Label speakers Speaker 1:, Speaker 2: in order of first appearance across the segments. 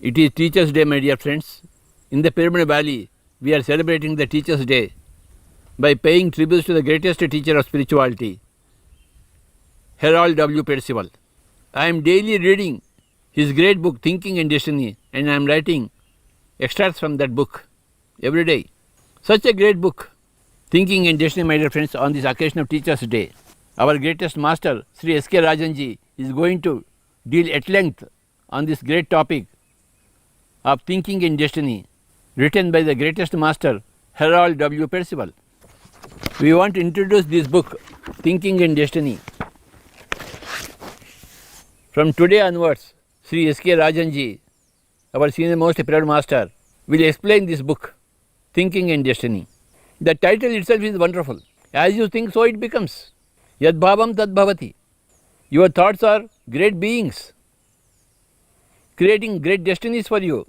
Speaker 1: It is Teachers' Day, my dear friends. In the Pyramid Valley, we are celebrating the Teachers' Day by paying tributes to the greatest teacher of spirituality, Harold W. Percival. I am daily reading his great book, Thinking and Destiny, and I am writing extracts from that book every day. Such a great book, Thinking and Destiny, my dear friends, on this occasion of Teachers' Day. Our greatest master, Sri S.K. Rajanji, is going to deal at length on this great topic of Thinking and Destiny, written by the greatest master, Harold W. Percival. We want to introduce this book, Thinking and Destiny. From today onwards, Sri S.K. Rajanji, our senior most pyramid master, will explain this book, Thinking and Destiny. The title itself is wonderful. As you think, so it becomes. Yad bhavam tad bhavati. Your thoughts are great beings, creating great destinies for you.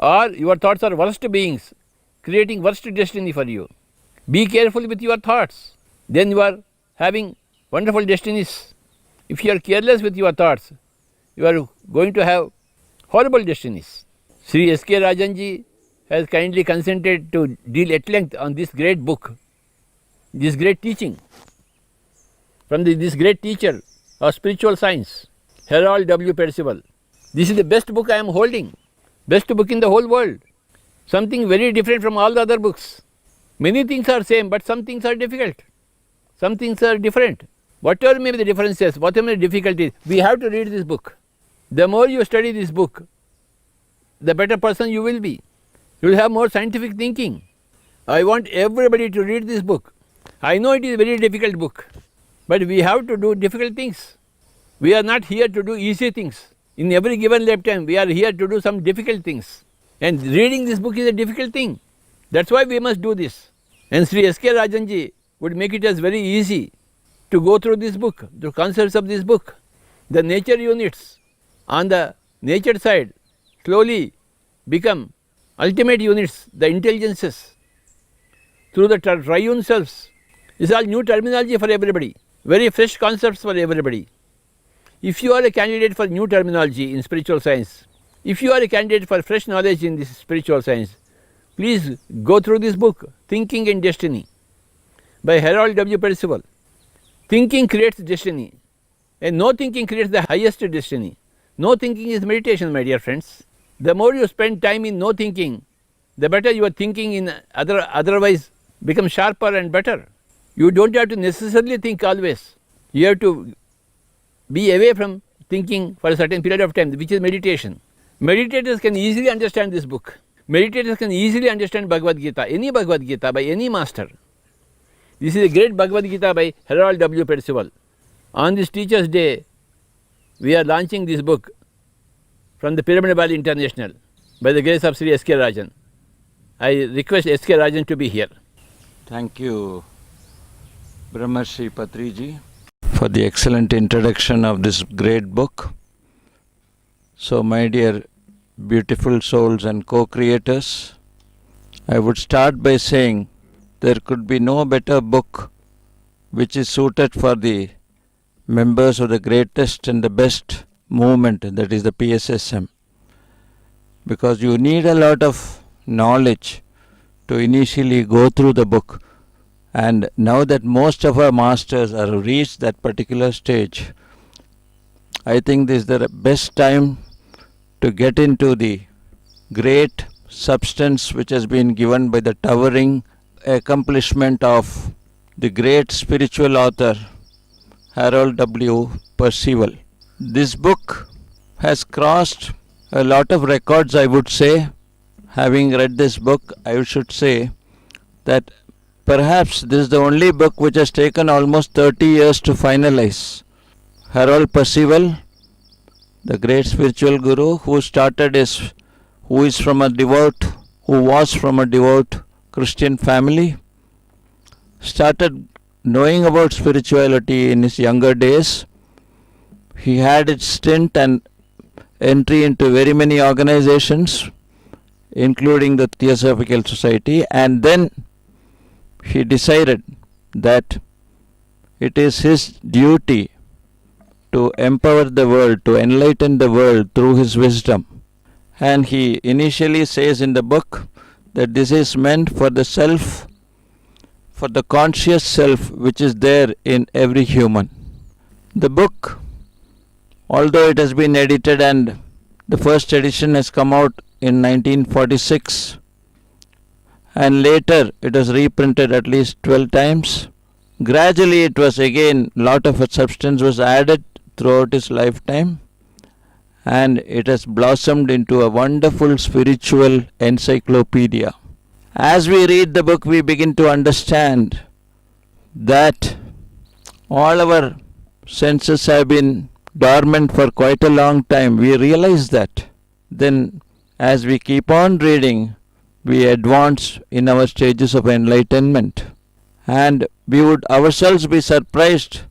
Speaker 1: Or your thoughts are worst beings, creating worst destiny for you. Be careful with your thoughts. Then you are having wonderful destinies. If you are careless with your thoughts, you are going to have horrible destinies. Sri S.K. Rajanji has kindly consented to deal at length on this great book, this great teaching from this great teacher of spiritual science, Harold W. Percival. This is the best book I am holding, best book in the whole world. Something very different from all the other books. Many things are same, but some things are difficult. Some things are different. Whatever may be the differences, whatever may be the difficulties, we have to read this book. The more you study this book, the better person you will be. You will have more scientific thinking. I want everybody to read this book. I know it is a very difficult book, but we have to do difficult things. We are not here to do easy things. In every given lifetime, we are here to do some difficult things. And reading this book is a difficult thing. That's why we must do this. And Sri S.K. Rajanji would make it as very easy to go through this book, the concepts of this book. The nature units on the nature side slowly become ultimate units, the intelligences, through the triune selves. This is all new terminology for everybody, very fresh concepts for everybody. If you are a candidate for new terminology in spiritual science, if you are a candidate for fresh knowledge in this spiritual science, please go through this book, Thinking and Destiny, by Harold W. Percival. Thinking creates destiny, and no thinking creates the highest destiny. No thinking is meditation, my dear friends. The more you spend time in no thinking, the better your thinking in otherwise becomes sharper and better. You don't have to necessarily think always. You have to be away from thinking for a certain period of time, which is meditation. Meditators can easily understand this book. Meditators can easily understand Bhagavad Gita, any Bhagavad Gita by any master. This is a great Bhagavad Gita by Harold W. Percival. On this Teachers' Day, we are launching this book from the Pyramid Valley International by the grace of Sri S.K. Rajan. I request S.K. Rajan to be here.
Speaker 2: Thank you, Brahmarshi Patriji, for the excellent introduction of this great book. So, my dear beautiful souls and co-creators, I would start by saying there could be no better book which is suited for the members of the greatest and the best movement, that is the PSSM, because you need a lot of knowledge to initially go through the book. And now that most of our masters have reached that particular stage, I think this is the best time to get into the great substance which has been given by the towering accomplishment of the great spiritual author Harold W. Percival. This book has crossed a lot of records, I would say. Having read this book, I should say that perhaps this is the only book which has taken almost 30 years to finalize. Harold Percival, the great spiritual guru who was from a devout Christian family, started knowing about spirituality in his younger days. He had his stint and entry into very many organizations, including the Theosophical Society, and then he decided that it is his duty to empower the world, to enlighten the world through his wisdom. And he initially says in the book that this is meant for the self, for the conscious self which is there in every human. The book, although it has been edited and the first edition has come out in 1946 and later it was reprinted at least 12 times, gradually it was again, lot of substance was added throughout his lifetime, and it has blossomed into a wonderful spiritual encyclopedia. As we read the book, we begin to understand that all our senses have been dormant for quite a long time. We realize that. Then, as we keep on reading, we advance in our stages of enlightenment. And we would ourselves be surprised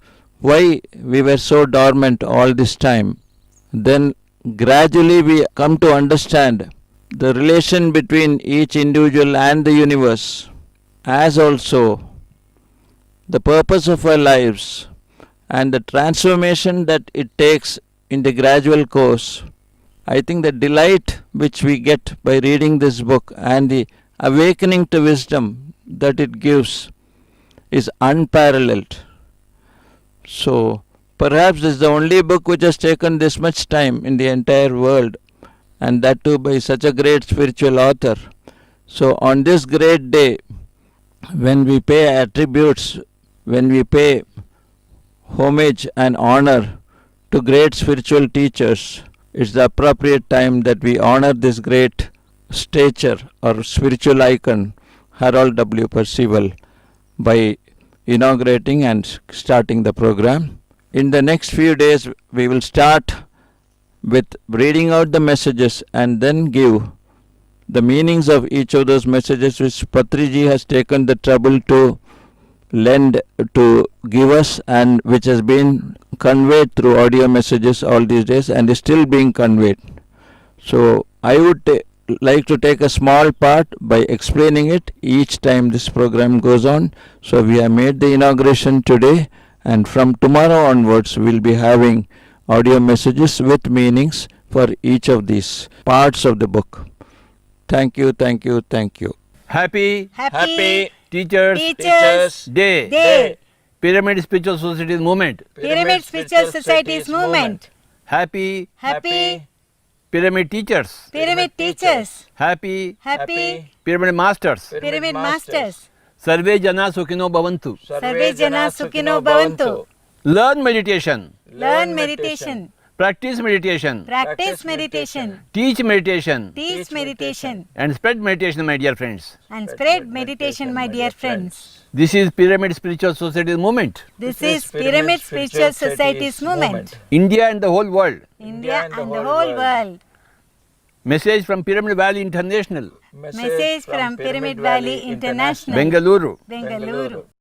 Speaker 2: why we were so dormant all this time. Then gradually we come to understand the relation between each individual and the universe, as also the purpose of our lives and the transformation that it takes in the gradual course. I think the delight which we get by reading this book and the awakening to wisdom that it gives is unparalleled. So, perhaps this is the only book which has taken this much time in the entire world, and that too by such a great spiritual author. So, on this great day, when we pay attributes, when we pay homage and honor to great spiritual teachers, it's the appropriate time that we honor this great stature or spiritual icon, Harold W. Percival, by inaugurating and starting the program. In the next few days, we will start with reading out the messages and then give the meanings of each of those messages which Patriji has taken the trouble to lend to give us and which has been conveyed through audio messages all these days and is still being conveyed. So I would like to take a small part by explaining it each time this program goes on. So we have made the inauguration today, and from tomorrow onwards we will be having audio messages with meanings for each of these parts of the book. Thank you, thank you, thank you.
Speaker 1: Happy
Speaker 3: Happy
Speaker 1: Teachers Day.
Speaker 3: Day.
Speaker 1: Pyramid Spiritual Society's movement.
Speaker 3: Pyramid Spiritual Society's movement.
Speaker 1: Happy
Speaker 3: Happy
Speaker 1: Pyramid Teachers.
Speaker 3: Pyramid Teachers.
Speaker 1: Happy
Speaker 3: Happy
Speaker 1: Pyramid Masters.
Speaker 3: Pyramid Masters.
Speaker 1: Sarve Jana Sukhino Bhavantu.
Speaker 3: Sarve Jana Sukhino Bhavantu.
Speaker 1: Learn meditation.
Speaker 3: Learn meditation.
Speaker 1: Practice meditation.
Speaker 3: Practice meditation.
Speaker 1: Teach meditation.
Speaker 3: Teach meditation.
Speaker 1: And spread meditation, my dear friends.
Speaker 3: And spread meditation, my dear friends.
Speaker 1: This is Pyramid Spiritual Society's movement.
Speaker 3: This is Pyramid Spiritual Society's movement.
Speaker 1: India and the whole world.
Speaker 3: India and the whole world.
Speaker 1: Message from Pyramid Valley International.
Speaker 3: Message from Pyramid Valley International.
Speaker 1: Bengaluru.
Speaker 3: Bengaluru.